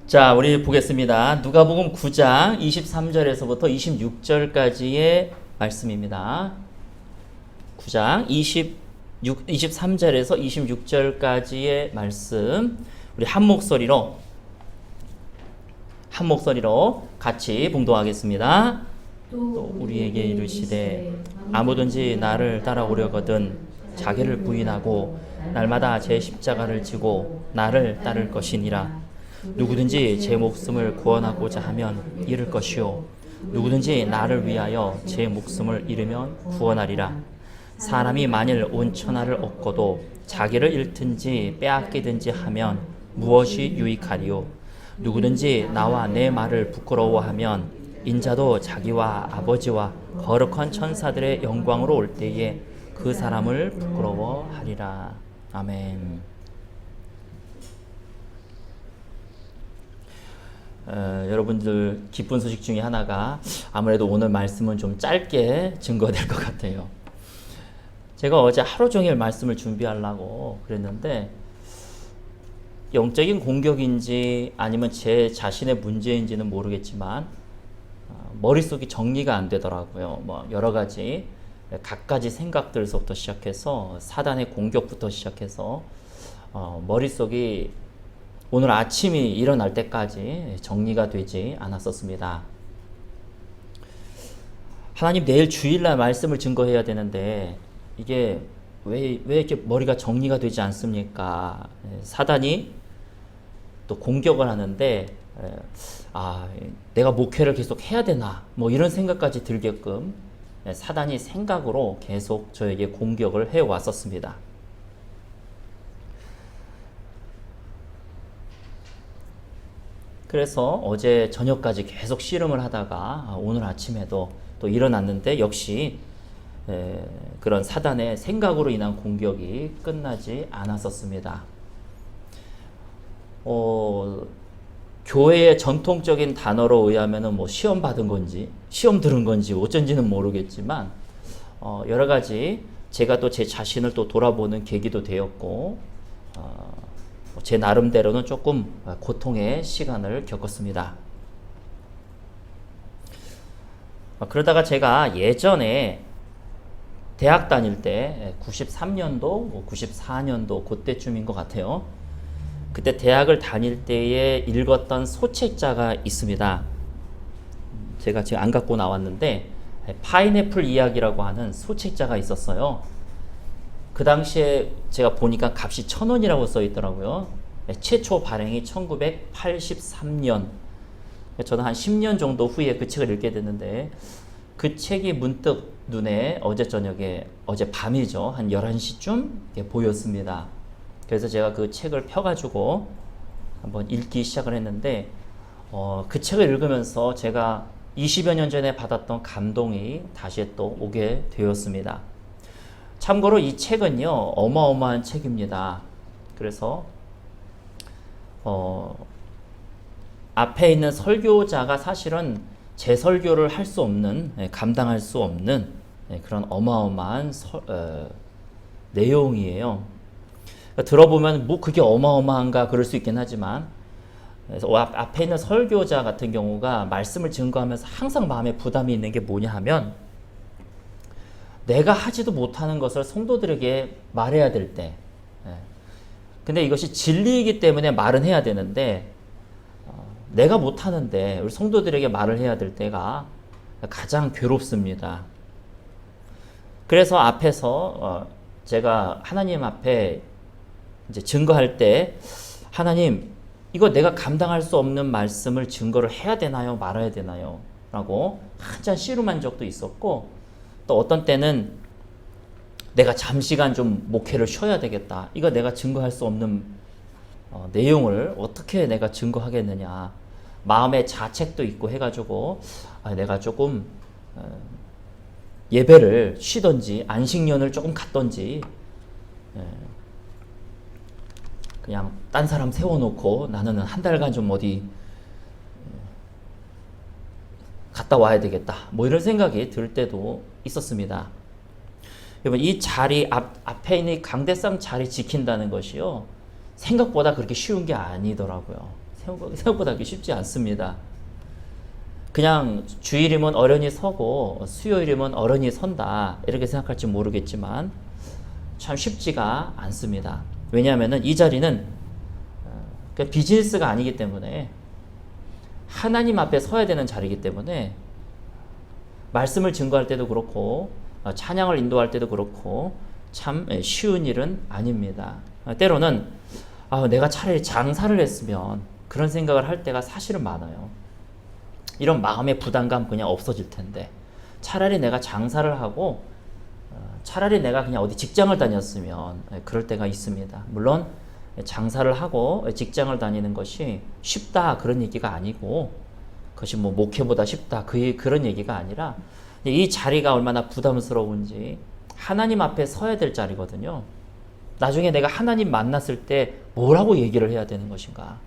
자, 우리 보겠습니다. 누가복음 9장 23절에서부터 26절까지의 말씀입니다. 9장 23절에서 26절까지의 말씀. 우리 한 목소리로 같이 봉독하겠습니다. 또 우리에게 이르시되 아무든지 나를 따라오려거든 자기를 부인하고 날마다 제 십자가를 지고 나를 따를 것이니라. 누구든지 제 목숨을 구원하고자 하면 잃을 것이요 누구든지 나를 위하여 제 목숨을 잃으면 구원하리라. 사람이 만일 온 천하를 얻고도 자기를 잃든지 빼앗기든지 하면 무엇이 유익하리요. 누구든지 나와 내 말을 부끄러워하면 인자도 자기와 아버지와 거룩한 천사들의 영광으로 올 때에 그 사람을 부끄러워하리라. 아멘. 여러분들 기쁜 소식 중에 하나가 아무래도 오늘 말씀은 좀 짧게 증거될 것 같아요. 제가 어제 하루 종일 말씀을 준비하려고 그랬는데 영적인 공격인지 아니면 제 자신의 문제인지는 모르겠지만 머릿속이 정리가 안 되더라고요. 뭐 여러 가지 갖가지 생각들서부터 시작해서 사단의 공격부터 시작해서 머릿속이 오늘 아침이 일어날 때까지 정리가 되지 않았었습니다. 하나님 내일 주일날 말씀을 증거해야 되는데 이게 왜 이렇게 머리가 정리가 되지 않습니까? 사단이 또 공격을 하는데 내가 목회를 계속 해야 되나 뭐 이런 생각까지 들게끔 사단이 생각으로 계속 저에게 공격을 해왔었습니다. 그래서 어제 저녁까지 계속 씨름을 하다가 오늘 아침에도 또 일어났는데 역시 그런 사단의 생각으로 인한 공격이 끝나지 않았었습니다. 교회의 전통적인 단어로 의하면은 뭐 시험 받은 건지 시험 들은 건지 어쩐지는 모르겠지만 여러 가지 제가 또 제 자신을 또 돌아보는 계기도 되었고 제 나름대로는 조금 고통의 시간을 겪었습니다. 그러다가 제가 예전에 대학 다닐 때 93년도, 94년도 그때쯤인 것 같아요. 그때 대학을 다닐 때에 읽었던 소책자가 있습니다. 제가 지금 안 갖고 나왔는데 파인애플 이야기라고 하는 소책자가 있었어요. 그 당시에 제가 보니까 값이 1,000원이라고 써 있더라고요. 최초 발행이 1983년. 저는 한 10년 정도 후에 그 책을 읽게 됐는데 그 책이 문득 눈에 어제 저녁에, 어제 밤이죠. 한 11시쯤 보였습니다. 그래서 제가 그 책을 펴가지고 한번 읽기 시작을 했는데 그 책을 읽으면서 제가 20여 년 전에 받았던 감동이 다시 또 오게 되었습니다. 참고로 이 책은요 어마어마한 책입니다. 그래서 앞에 있는 설교자가 사실은 제 설교를 할 수 없는, 감당할 수 없는 그런 어마어마한 내용이에요. 들어보면 뭐 그게 어마어마한가 그럴 수 있긴 하지만 그래서 앞에 있는 설교자 같은 경우가 말씀을 증거하면서 항상 마음에 부담이 있는 게 뭐냐 하면 내가 하지도 못하는 것을 성도들에게 말해야 될 때, 근데 이것이 진리이기 때문에 말은 해야 되는데 내가 못하는데 우리 성도들에게 말을 해야 될 때가 가장 괴롭습니다. 그래서 앞에서 제가 하나님 앞에 이제 증거할 때 하나님 이거 내가 감당할 수 없는 말씀을 증거를 해야 되나요? 말아야 되나요? 라고 한참 씨름한 적도 있었고 또 어떤 때는 내가 잠시간 좀 목회를 쉬어야 되겠다. 이거 내가 증거할 수 없는 내용을 어떻게 내가 증거하겠느냐. 마음의 자책도 있고 해가지고 내가 조금 예배를 쉬던지 안식년을 조금 갔던지 그냥 딴 사람 세워놓고 나는 한 달간 좀 어디 갔다 와야 되겠다. 뭐 이런 생각이 들 때도 있었습니다. 여러분 이 자리 앞에 있는 강대상 자리 지킨다는 것이요 생각보다 그렇게 쉬운 게 아니더라고요. 생각보다 하기 쉽지 않습니다. 그냥 주일이면 어련히 서고 수요일이면 어련히 선다 이렇게 생각할지 모르겠지만 참 쉽지가 않습니다. 왜냐하면 이 자리는 비즈니스가 아니기 때문에 하나님 앞에 서야 되는 자리이기 때문에 말씀을 증거할 때도 그렇고 찬양을 인도할 때도 그렇고 참 쉬운 일은 아닙니다. 때로는 내가 차라리 장사를 했으면 그런 생각을 할 때가 사실은 많아요. 이런 마음의 부담감 그냥 없어질 텐데 차라리 내가 장사를 하고 차라리 내가 그냥 어디 직장을 다녔으면 그럴 때가 있습니다. 물론 장사를 하고 직장을 다니는 것이 쉽다 그런 얘기가 아니고 그것이 뭐 목회보다 쉽다 그런 얘기가 아니라 이 자리가 얼마나 부담스러운지 하나님 앞에 서야 될 자리거든요. 나중에 내가 하나님 만났을 때 뭐라고 얘기를 해야 되는 것인가?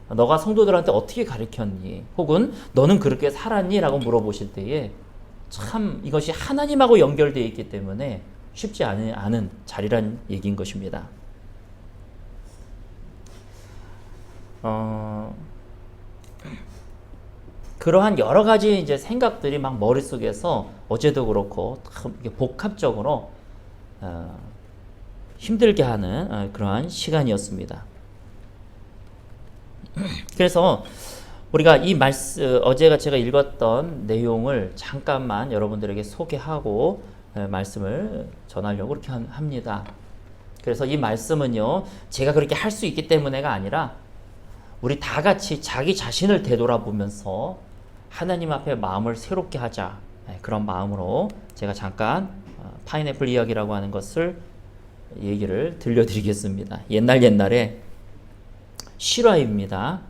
너가 성도들한테 어떻게 가르쳤니? 혹은 너는 그렇게 살았니? 라고 물어보실 때에 참 이것이 하나님하고 연결되어 있기 때문에 쉽지 않은 자리란 얘기인 것입니다. 그러한 여러 가지 이제 생각들이 막 머릿속에서 어제도 그렇고 복합적으로 힘들게 하는 그러한 시간이었습니다. 그래서 우리가 이 말씀 어제가 제가 읽었던 내용을 잠깐만 여러분들에게 소개하고 말씀을 전하려고 그렇게 합니다. 그래서 이 말씀은요 제가 그렇게 할 수 있기 때문에가 아니라 우리 다 같이 자기 자신을 되돌아보면서 하나님 앞에 마음을 새롭게 하자 그런 마음으로 제가 잠깐 파인애플 이야기라고 하는 것을 얘기를 들려드리겠습니다. 옛날에 실화입니다.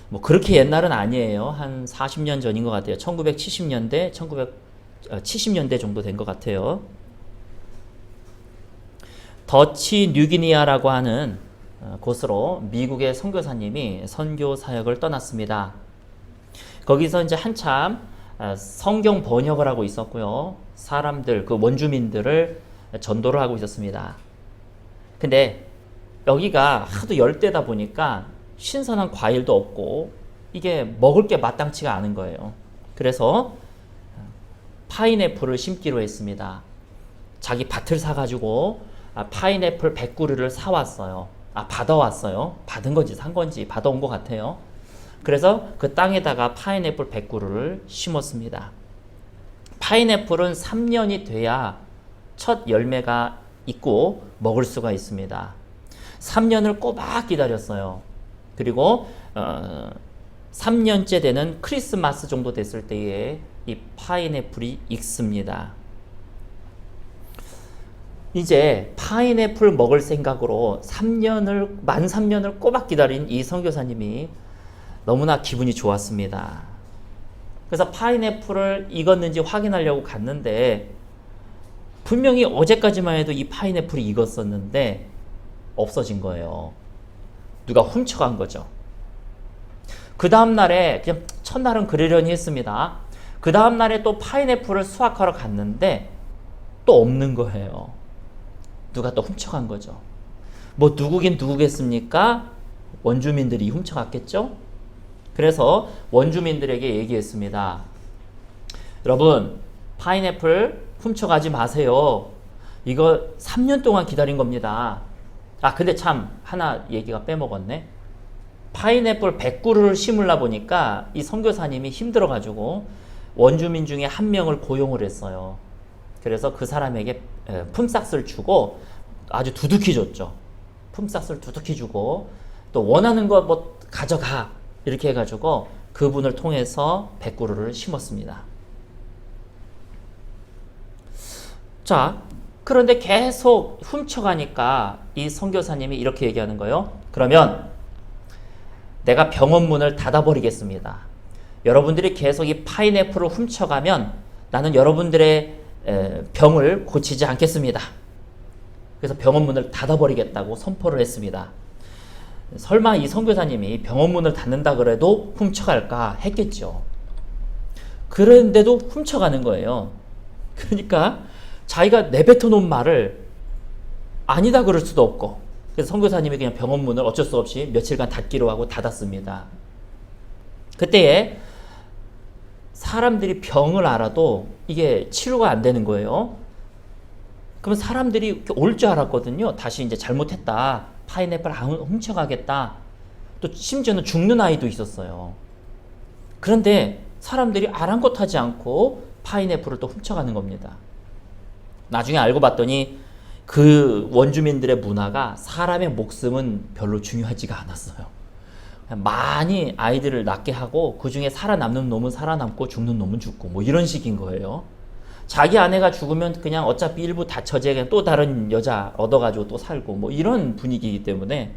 뭐 그렇게 옛날은 아니에요. 한 40년 전인 것 같아요. 1970년대, 1970년대 정도 된 것 같아요. 더치 뉴기니아라고 하는 곳으로 미국의 선교사님이 선교 사역을 떠났습니다. 거기서 이제 한참 성경 번역을 하고 있었고요. 사람들, 그 원주민들을 전도를 하고 있었습니다. 근데 여기가 하도 열대다 보니까 신선한 과일도 없고 이게 먹을 게 마땅치가 않은 거예요. 그래서 파인애플을 심기로 했습니다. 자기 밭을 사가지고 파인애플 100그루를 사왔어요. 받아왔어요. 받은 건지 산 건지 받아온 것 같아요. 그래서 그 땅에다가 파인애플 100그루를 심었습니다. 파인애플은 3년이 돼야 첫 열매가 있고 먹을 수가 있습니다. 3년을 꼬박 기다렸어요. 그리고 3년째 되는 크리스마스 정도 됐을 때에 이 파인애플이 익습니다. 이제 파인애플 먹을 생각으로 만 3년을 꼬박 기다린 이 선교사님이 너무나 기분이 좋았습니다. 그래서 파인애플을 익었는지 확인하려고 갔는데 분명히 어제까지만 해도 이 파인애플이 익었었는데 없어진 거예요. 누가 훔쳐간 거죠. 그 다음날에 그냥 첫날은 그러려니 했습니다. 그 다음날에 또 파인애플을 수확하러 갔는데 또 없는 거예요. 누가 또 훔쳐간 거죠. 뭐 누구긴 누구겠습니까? 원주민들이 훔쳐갔겠죠? 그래서 원주민들에게 얘기했습니다. 여러분, 파인애플 훔쳐가지 마세요. 이거 3년 동안 기다린 겁니다. 근데 참 하나 얘기가 빼먹었네. 파인애플 100그루를 심으려 보니까 이 선교사님이 힘들어가지고 원주민 중에 한 명을 고용을 했어요. 그래서 그 사람에게 품삯을 주고 아주 두둑히 줬죠. 품삯을 두둑히 주고 또 원하는 거 뭐 가져가 이렇게 해가지고 그분을 통해서 100그루를 심었습니다. 자, 그런데 계속 훔쳐가니까 이 선교사님이 이렇게 얘기하는 거예요. 그러면 내가 병원 문을 닫아버리겠습니다. 여러분들이 계속 이 파인애플을 훔쳐가면 나는 여러분들의 병을 고치지 않겠습니다. 그래서 병원 문을 닫아버리겠다고 선포를 했습니다. 설마 이 선교사님이 병원 문을 닫는다 그래도 훔쳐갈까 했겠죠. 그런데도 훔쳐가는 거예요. 그러니까 자기가 내뱉어 놓은 말을 아니다 그럴 수도 없고 그래서 선교사님이 그냥 병원 문을 어쩔 수 없이 며칠간 닫기로 하고 닫았습니다. 그때에 사람들이 병을 알아도 이게 치료가 안 되는 거예요. 그러면 사람들이 올 줄 알았거든요. 다시 이제 잘못했다. 파인애플 훔쳐가겠다. 또 심지어는 죽는 아이도 있었어요. 그런데 사람들이 아랑곳하지 않고 파인애플을 또 훔쳐가는 겁니다. 나중에 알고 봤더니 그 원주민들의 문화가 사람의 목숨은 별로 중요하지가 않았어요. 많이 아이들을 낳게 하고 그 중에 살아남는 놈은 살아남고 죽는 놈은 죽고 뭐 이런 식인 거예요. 자기 아내가 죽으면 그냥 어차피 일부 다 처제 그냥 또 다른 여자 얻어가지고 또 살고 뭐 이런 분위기이기 때문에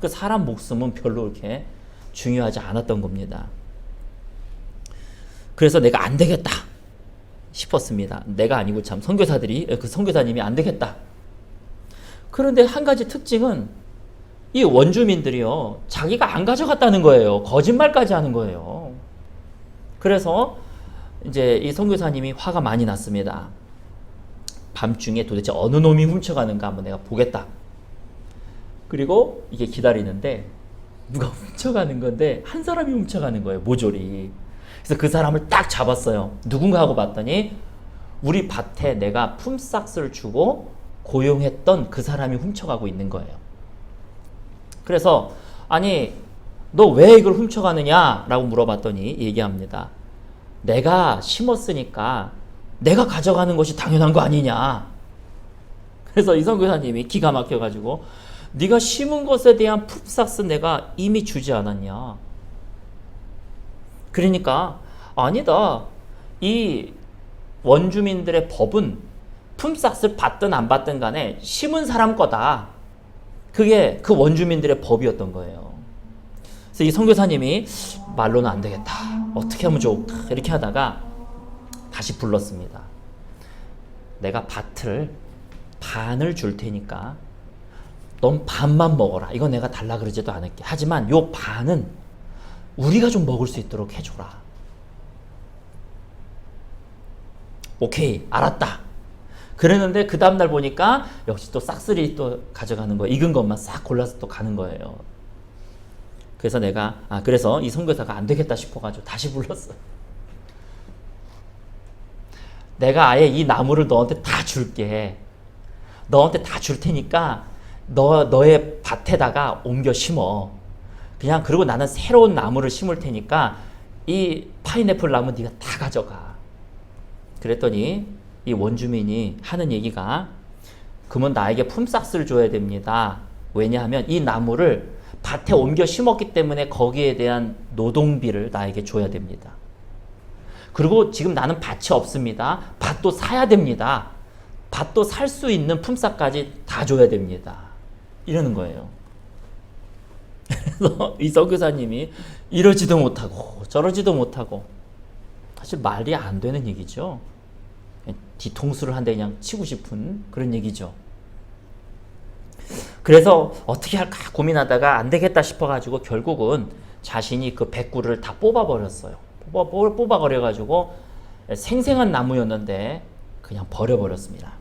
그 사람 목숨은 별로 이렇게 중요하지 않았던 겁니다. 그래서 내가 안 되겠다 싶었습니다. 내가 아니고 참 선교사들이 그 선교사님이 안 되겠다. 그런데 한 가지 특징은 이 원주민들이요 자기가 안 가져갔다는 거예요. 거짓말까지 하는 거예요. 그래서 이제 이 선교사님이 화가 많이 났습니다. 밤중에 도대체 어느 놈이 훔쳐가는가 한번 내가 보겠다. 그리고 이게 기다리는데 누가 훔쳐가는 건데 한 사람이 훔쳐가는 거예요. 모조리. 그래서 그 사람을 딱 잡았어요. 누군가 하고 봤더니 우리 밭에 내가 품삯을 주고 고용했던 그 사람이 훔쳐가고 있는 거예요. 그래서 아니 너 왜 이걸 훔쳐가느냐 라고 물어봤더니 얘기합니다. 내가 심었으니까 내가 가져가는 것이 당연한 거 아니냐. 그래서 이 선교사님이 기가 막혀가지고 네가 심은 것에 대한 품삯은 내가 이미 주지 않았냐. 그러니까 아니다. 이 원주민들의 법은 품삯을 받든 안 받든 간에 심은 사람 거다. 그게 그 원주민들의 법이었던 거예요. 그래서 이 선교사님이 말로는 안 되겠다. 어떻게 하면 좋을까? 이렇게 하다가 다시 불렀습니다. 내가 밭을 반을 줄 테니까 넌 반만 먹어라. 이건 내가 달라 그러지도 않을게. 하지만 요 반은 우리가 좀 먹을 수 있도록 해줘라. 오케이, 알았다. 그랬는데 그 다음날 보니까 역시 또 싹쓸이 또 가져가는 거예요. 익은 것만 싹 골라서 또 가는 거예요. 그래서 그래서 이 선교사가 안 되겠다 싶어가지고 다시 불렀어요. 내가 아예 이 나무를 너한테 다 줄게. 너한테 다 줄 테니까 너의 밭에다가 옮겨 심어. 그냥 그리고 나는 새로운 나무를 심을 테니까 이 파인애플 나무 네가 다 가져가. 그랬더니 이 원주민이 하는 얘기가 그러면 나에게 품삯을 줘야 됩니다. 왜냐하면 이 나무를 밭에 옮겨 심었기 때문에 거기에 대한 노동비를 나에게 줘야 됩니다. 그리고 지금 나는 밭이 없습니다. 밭도 사야 됩니다. 밭도 살 수 있는 품삯까지 다 줘야 됩니다. 이러는 거예요. 그래서 이 선교사님이 이러지도 못하고 저러지도 못하고 사실 말이 안 되는 얘기죠. 뒤통수를 한 대 그냥 치고 싶은 그런 얘기죠. 그래서 어떻게 할까 고민하다가 안 되겠다 싶어가지고 결국은 자신이 그 백구를 다 뽑아버렸어요. 뽑아버려가지고 생생한 나무였는데 그냥 버려버렸습니다.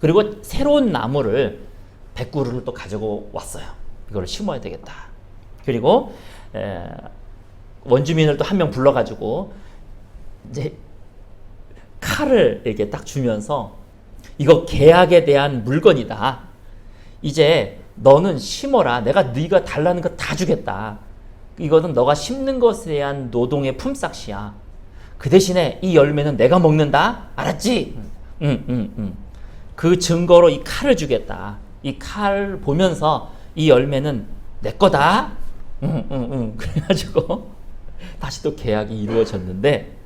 그리고 새로운 나무를 백구를 또 가지고 왔어요. 이걸 심어야 되겠다. 그리고 원주민을 또 한 명 불러가지고 이제 칼을 이렇게 딱 주면서 이거 계약에 대한 물건이다. 이제 너는 심어라. 네가 달라는 거 다 주겠다. 이거는 너가 심는 것에 대한 노동의 품삯이야. 그 대신에 이 열매는 내가 먹는다. 알았지? 그 증거로 이 칼을 주겠다. 이 칼 보면서 이 열매는 내 거다. 그래가지고 다시 또 계약이 이루어졌는데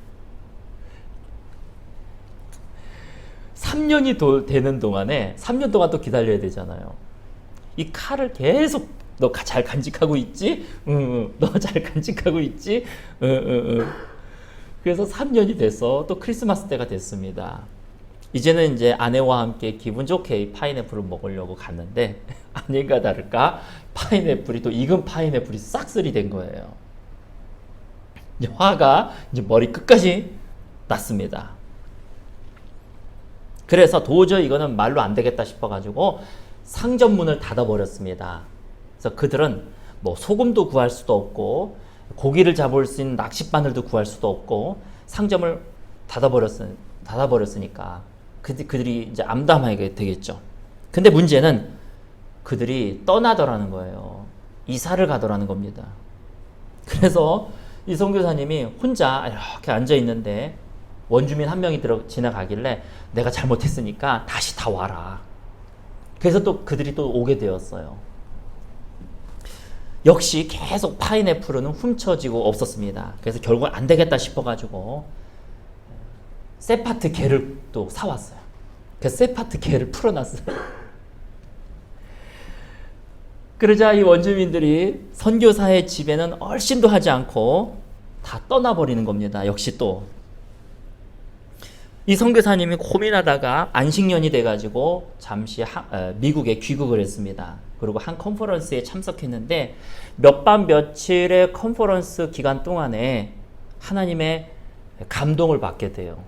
3년이 되는 동안에 3년 동안 또 기다려야 되잖아요. 이 칼을 계속 너 잘 간직하고 있지? 너 잘 간직하고 있지? 그래서 3년이 돼서 또 크리스마스 때가 됐습니다. 이제는 이제 아내와 함께 기분 좋게 파인애플을 먹으려고 갔는데 아닌가 다를까 파인애플이 또 익은 파인애플이 싹쓸이 된 거예요. 이제 화가 이제 머리 끝까지 났습니다. 그래서 도저히 이거는 말로 안 되겠다 싶어가지고 상점 문을 닫아버렸습니다. 그래서 그들은 뭐 소금도 구할 수도 없고 고기를 잡을 수 있는 낚싯바늘도 구할 수도 없고 상점을 닫아버렸으니까 그들이 이제 암담하게 되겠죠. 근데 문제는 그들이 떠나더라는 거예요. 이사를 가더라는 겁니다. 그래서 이 선교사님이 혼자 이렇게 앉아 있는데 원주민 한 명이 지나가길래 내가 잘못했으니까 다시 다 와라. 그래서 또 그들이 또 오게 되었어요. 역시 계속 파인애플은 훔쳐지고 없었습니다. 그래서 결국 안 되겠다 싶어가지고 세파트 개를 또 사왔어요. 그래서 세파트 개를 풀어놨어요. 그러자 이 원주민들이 선교사의 집에는 얼씬도 하지 않고 다 떠나버리는 겁니다. 역시 또 이 선교사님이 고민하다가 안식년이 돼가지고 잠시 미국에 귀국을 했습니다. 그리고 한 컨퍼런스에 참석했는데 몇 밤 며칠의 컨퍼런스 기간 동안에 하나님의 감동을 받게 돼요.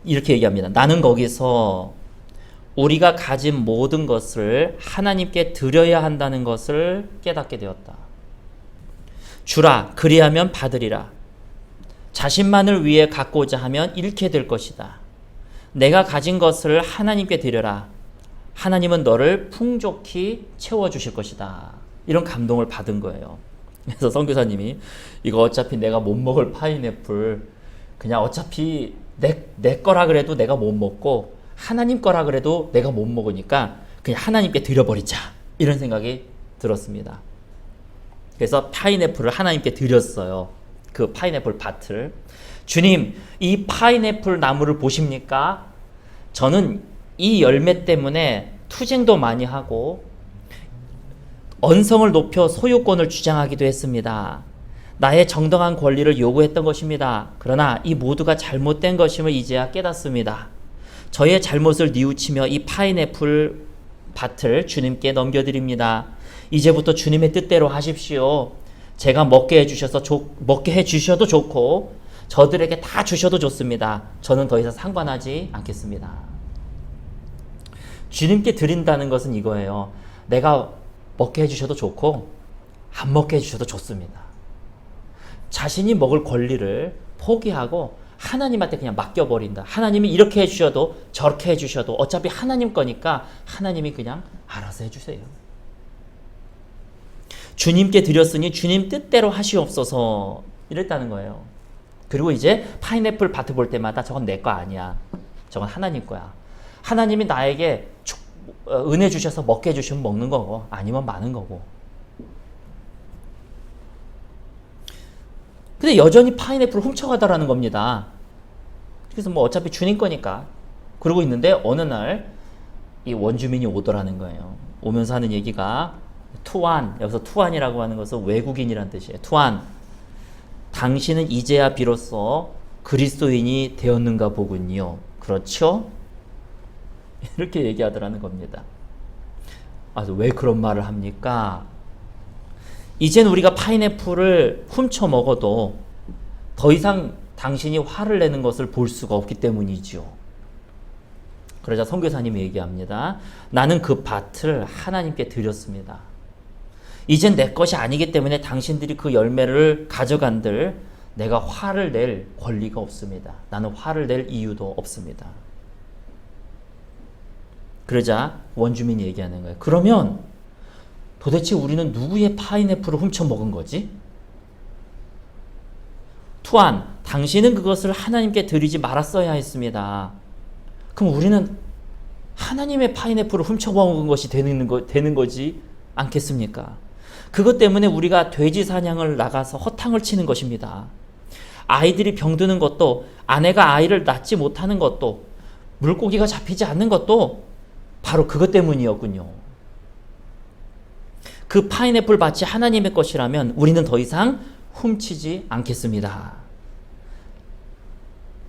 이렇게 얘기합니다. 나는 거기서 우리가 가진 모든 것을 하나님께 드려야 한다는 것을 깨닫게 되었다. 주라, 그리하면 받으리라. 자신만을 위해 갖고자 하면 잃게 될 것이다. 내가 가진 것을 하나님께 드려라. 하나님은 너를 풍족히 채워주실 것이다. 이런 감동을 받은 거예요. 그래서 선교사님이 이거 어차피 내가 못 먹을 파인애플 그냥 어차피 내 거라 그래도 내가 못 먹고 하나님 거라 그래도 내가 못 먹으니까 그냥 하나님께 드려버리자. 이런 생각이 들었습니다. 그래서 파인애플을 하나님께 드렸어요. 그 파인애플 밭을. 주님, 이 파인애플 나무를 보십니까? 저는 이 열매 때문에 투쟁도 많이 하고 언성을 높여 소유권을 주장하기도 했습니다. 나의 정당한 권리를 요구했던 것입니다. 그러나 이 모두가 잘못된 것임을 이제야 깨닫습니다. 저의 잘못을 뉘우치며 이 파인애플 밭을 주님께 넘겨드립니다. 이제부터 주님의 뜻대로 하십시오. 제가 먹게 해주셔도 좋고 저들에게 다 주셔도 좋습니다. 저는 더 이상 상관하지 않겠습니다. 주님께 드린다는 것은 이거예요. 내가 먹게 해주셔도 좋고 안 먹게 해주셔도 좋습니다. 자신이 먹을 권리를 포기하고 하나님한테 그냥 맡겨버린다. 하나님이 이렇게 해주셔도 저렇게 해주셔도 어차피 하나님 거니까 하나님이 그냥 알아서 해주세요. 주님께 드렸으니 주님 뜻대로 하시옵소서 이랬다는 거예요. 그리고 이제 파인애플 밭을 볼 때마다 저건 내 거 아니야. 저건 하나님 거야. 하나님이 나에게 은혜 주셔서 먹게 해주시면 먹는 거고 아니면 마는 거고. 근데 여전히 파인애플을 훔쳐가더라는 겁니다. 그래서 뭐 어차피 주님 거니까 그러고 있는데 어느 날 이 원주민이 오더라는 거예요. 오면서 하는 얘기가 투안, 여기서 투안이라고 하는 것은 외국인이란 뜻이에요. 투안, 당신은 이제야 비로소 그리스도인이 되었는가 보군요. 그렇죠? 이렇게 얘기하더라는 겁니다. 왜 그런 말을 합니까? 이젠 우리가 파인애플을 훔쳐 먹어도 더 이상 당신이 화를 내는 것을 볼 수가 없기 때문이죠. 그러자 선교사님이 얘기합니다. 나는 그 밭을 하나님께 드렸습니다. 이젠 내 것이 아니기 때문에 당신들이 그 열매를 가져간들 내가 화를 낼 권리가 없습니다. 나는 화를 낼 이유도 없습니다. 그러자 원주민이 얘기하는 거예요. 그러면 도대체 우리는 누구의 파인애플을 훔쳐 먹은 거지? 투안, 당신은 그것을 하나님께 드리지 말았어야 했습니다. 그럼 우리는 하나님의 파인애플을 훔쳐 먹은 것이 되는 거지 않겠습니까? 그것 때문에 우리가 돼지 사냥을 나가서 허탕을 치는 것입니다. 아이들이 병드는 것도, 아내가 아이를 낳지 못하는 것도, 물고기가 잡히지 않는 것도 바로 그것 때문이었군요. 그 파인애플 밭이 하나님의 것이라면 우리는 더 이상 훔치지 않겠습니다.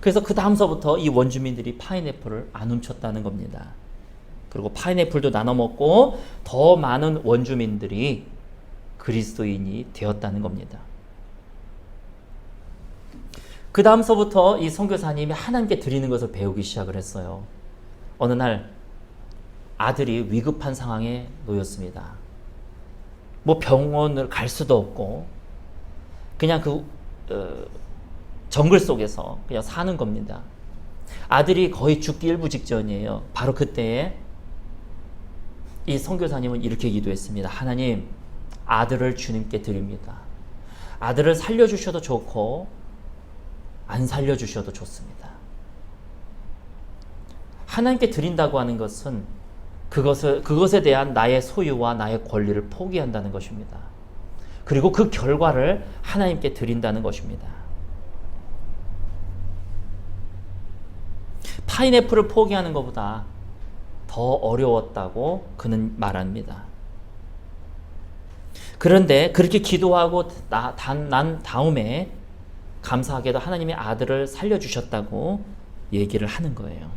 그래서 그 다음서부터 이 원주민들이 파인애플을 안 훔쳤다는 겁니다. 그리고 파인애플도 나눠 먹고 더 많은 원주민들이 그리스도인이 되었다는 겁니다. 그 다음서부터 이 선교사님이 하나님께 드리는 것을 배우기 시작을 했어요. 어느 날 아들이 위급한 상황에 놓였습니다. 뭐 병원을 갈 수도 없고 그냥 정글 속에서 그냥 사는 겁니다. 아들이 거의 죽기 일부 직전이에요. 바로 그때에 이 선교사님은 이렇게 기도했습니다. 하나님, 아들을 주님께 드립니다. 아들을 살려주셔도 좋고 안 살려주셔도 좋습니다. 하나님께 드린다고 하는 것은 그것에 대한 나의 소유와 나의 권리를 포기한다는 것입니다. 그리고 그 결과를 하나님께 드린다는 것입니다. 파인애플을 포기하는 것보다 더 어려웠다고 그는 말합니다. 그런데 그렇게 기도하고 난 다음에 감사하게도 하나님의 아들을 살려주셨다고 얘기를 하는 거예요.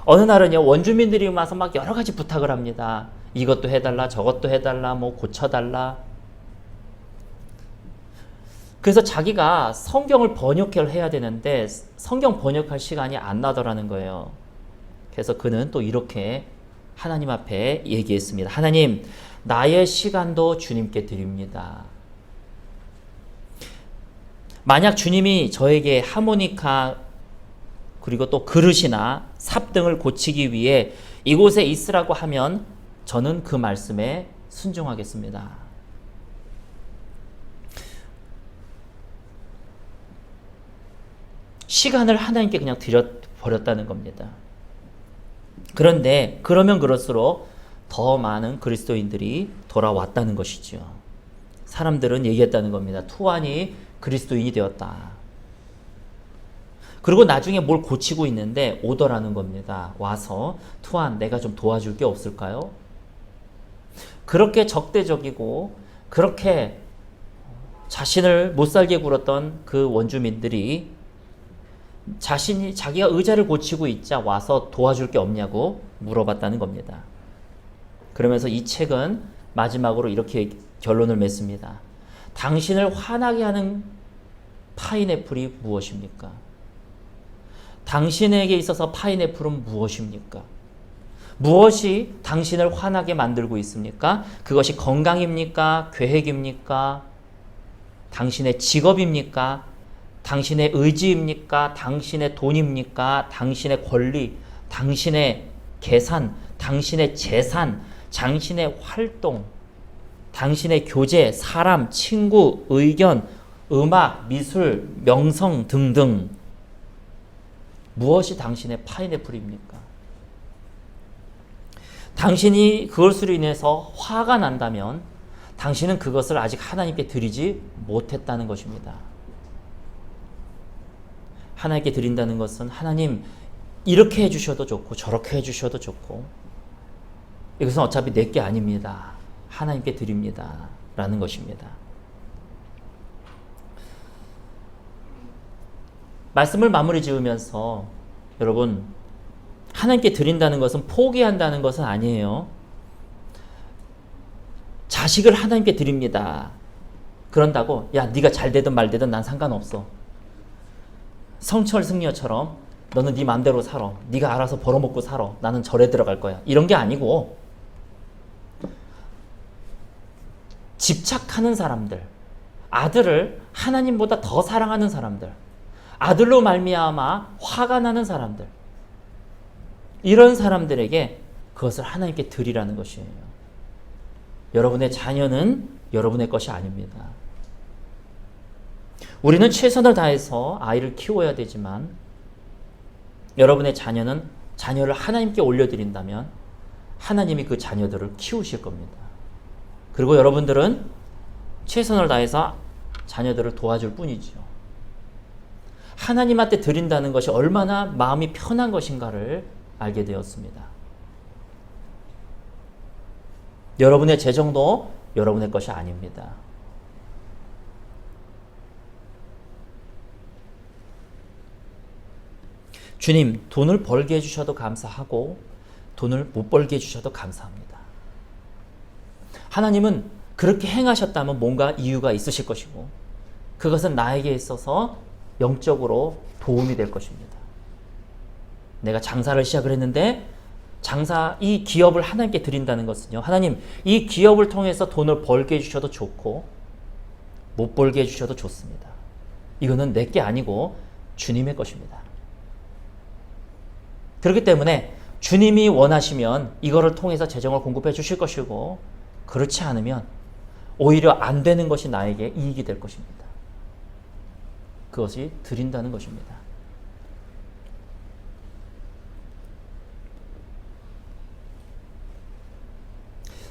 어느 날은요, 원주민들이 와서 막 여러 가지 부탁을 합니다. 이것도 해달라, 저것도 해달라, 뭐 고쳐달라. 그래서 자기가 성경을 번역을 해야 되는데 성경 번역할 시간이 안 나더라는 거예요. 그래서 그는 또 이렇게 하나님 앞에 얘기했습니다. 하나님, 나의 시간도 주님께 드립니다. 만약 주님이 저에게 하모니카 그리고 또 그릇이나 삽 등을 고치기 위해 이곳에 있으라고 하면 저는 그 말씀에 순종하겠습니다. 시간을 하나님께 그냥 드려버렸다는 겁니다. 그런데 그러면 그럴수록 더 많은 그리스도인들이 돌아왔다는 것이죠. 사람들은 얘기했다는 겁니다. 투안이 그리스도인이 되었다. 그리고 나중에 뭘 고치고 있는데 오더라는 겁니다. 와서 투안, 내가 좀 도와줄 게 없을까요? 그렇게 적대적이고 그렇게 자신을 못살게 굴었던 그 원주민들이 자기가 의자를 고치고 있자 와서 도와줄 게 없냐고 물어봤다는 겁니다. 그러면서 이 책은 마지막으로 이렇게 결론을 맺습니다. 당신을 화나게 하는 파인애플이 무엇입니까? 당신에게 있어서 파인애플은 무엇입니까? 무엇이 당신을 화나게 만들고 있습니까? 그것이 건강입니까? 계획입니까? 당신의 직업입니까? 당신의 의지입니까? 당신의 돈입니까? 당신의 권리, 당신의 계산, 당신의 재산, 당신의 활동, 당신의 교제, 사람, 친구, 의견, 음악, 미술, 명성 등등 무엇이 당신의 파인애플입니까? 당신이 그것으로 인해서 화가 난다면 당신은 그것을 아직 하나님께 드리지 못했다는 것입니다. 하나님께 드린다는 것은 하나님 이렇게 해주셔도 좋고 저렇게 해주셔도 좋고 이것은 어차피 내 게 아닙니다. 하나님께 드립니다. 라는 것입니다. 말씀을 마무리 지으면서 여러분, 하나님께 드린다는 것은 포기한다는 것은 아니에요. 자식을 하나님께 드립니다. 그런다고 야 네가 잘 되든 말 되든 난 상관없어. 성철 승려처럼 너는 네 맘대로 살아. 네가 알아서 벌어먹고 살아. 나는 절에 들어갈 거야. 이런 게 아니고 집착하는 사람들, 아들을 하나님보다 더 사랑하는 사람들, 아들로 말미암아 화가 나는 사람들, 이런 사람들에게 그것을 하나님께 드리라는 것이에요. 여러분의 자녀는 여러분의 것이 아닙니다. 우리는 최선을 다해서 아이를 키워야 되지만 여러분의 자녀를 하나님께 올려드린다면 하나님이 그 자녀들을 키우실 겁니다. 그리고 여러분들은 최선을 다해서 자녀들을 도와줄 뿐이죠. 하나님한테 드린다는 것이 얼마나 마음이 편한 것인가를 알게 되었습니다. 여러분의 재정도 여러분의 것이 아닙니다. 주님, 돈을 벌게 해주셔도 감사하고 돈을 못 벌게 해주셔도 감사합니다. 하나님은 그렇게 행하셨다면 뭔가 이유가 있으실 것이고 그것은 나에게 있어서 영적으로 도움이 될 것입니다. 내가 장사를 시작을 했는데 이 기업을 하나님께 드린다는 것은요, 하나님, 이 기업을 통해서 돈을 벌게 해주셔도 좋고, 못 벌게 해주셔도 좋습니다. 이거는 내 게 아니고 주님의 것입니다. 그렇기 때문에 주님이 원하시면 이거를 통해서 재정을 공급해 주실 것이고, 그렇지 않으면 오히려 안 되는 것이 나에게 이익이 될 것입니다. 그것이 드린다는 것입니다.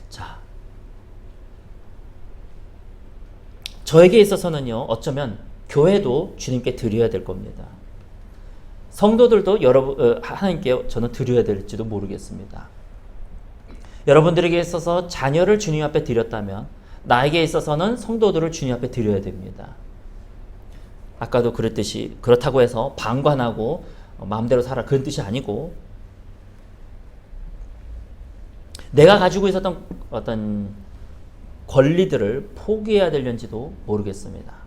자, 저에게 있어서는요, 어쩌면 교회도 주님께 드려야 될 겁니다. 성도들도 하나님께 저는 드려야 될지도 모르겠습니다. 여러분들에게 있어서 자녀를 주님 앞에 드렸다면 나에게 있어서는 성도들을 주님 앞에 드려야 됩니다. 아까도 그랬듯이 그렇다고 해서 방관하고 마음대로 살아 그런 뜻이 아니고, 내가 가지고 있었던 어떤 권리들을 포기해야 되는지도 모르겠습니다.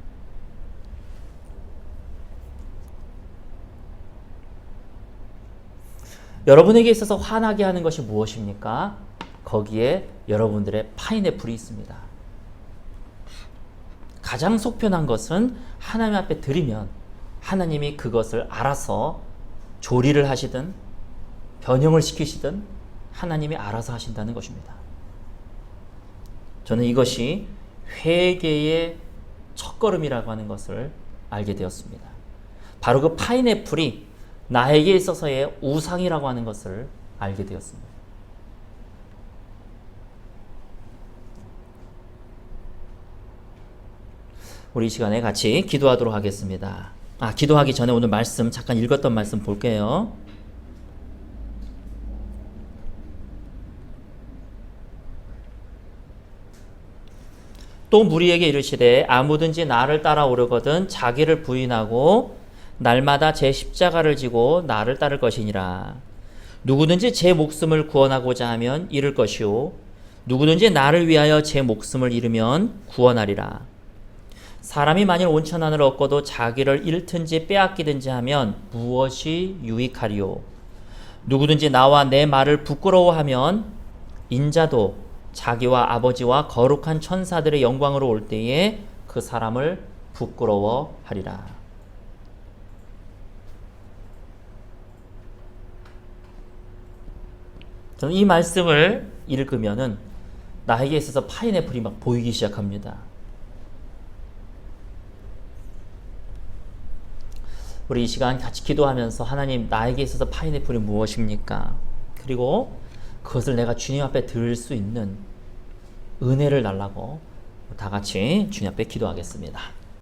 여러분에게 있어서 화나게 하는 것이 무엇입니까? 거기에 여러분들의 파인애플이 있습니다. 가장 속편한 것은 하나님 앞에 드리면 하나님이 그것을 알아서 조리를 하시든 변형을 시키시든 하나님이 알아서 하신다는 것입니다. 저는 이것이 회개의 첫걸음이라고 하는 것을 알게 되었습니다. 바로 그 파인애플이 나에게 있어서의 우상이라고 하는 것을 알게 되었습니다. 우리 이 시간에 같이 기도하도록 하겠습니다. 기도하기 전에 오늘 말씀 잠깐 읽었던 말씀 볼게요. 또 무리에게 이르시되 아무든지 나를 따라오려거든 자기를 부인하고 날마다 제 십자가를 지고 나를 따를 것이니라. 누구든지 제 목숨을 구원하고자 하면 잃을 것이요 누구든지 나를 위하여 제 목숨을 잃으면 구원하리라. 사람이 만일 온천하늘 얻고도 자기를 잃든지 빼앗기든지 하면 무엇이 유익하리요? 누구든지 나와 내 말을 부끄러워하면 인자도 자기와 아버지와 거룩한 천사들의 영광으로 올 때에 그 사람을 부끄러워하리라. 저는 이 말씀을 읽으면은 나에게 있어서 파인애플이 막 보이기 시작합니다. 우리 이 시간 같이 기도하면서 하나님, 나에게 있어서 파인애플이 무엇입니까? 그리고 그것을 내가 주님 앞에 드릴 수 있는 은혜를 달라고 다 같이 주님 앞에 기도하겠습니다.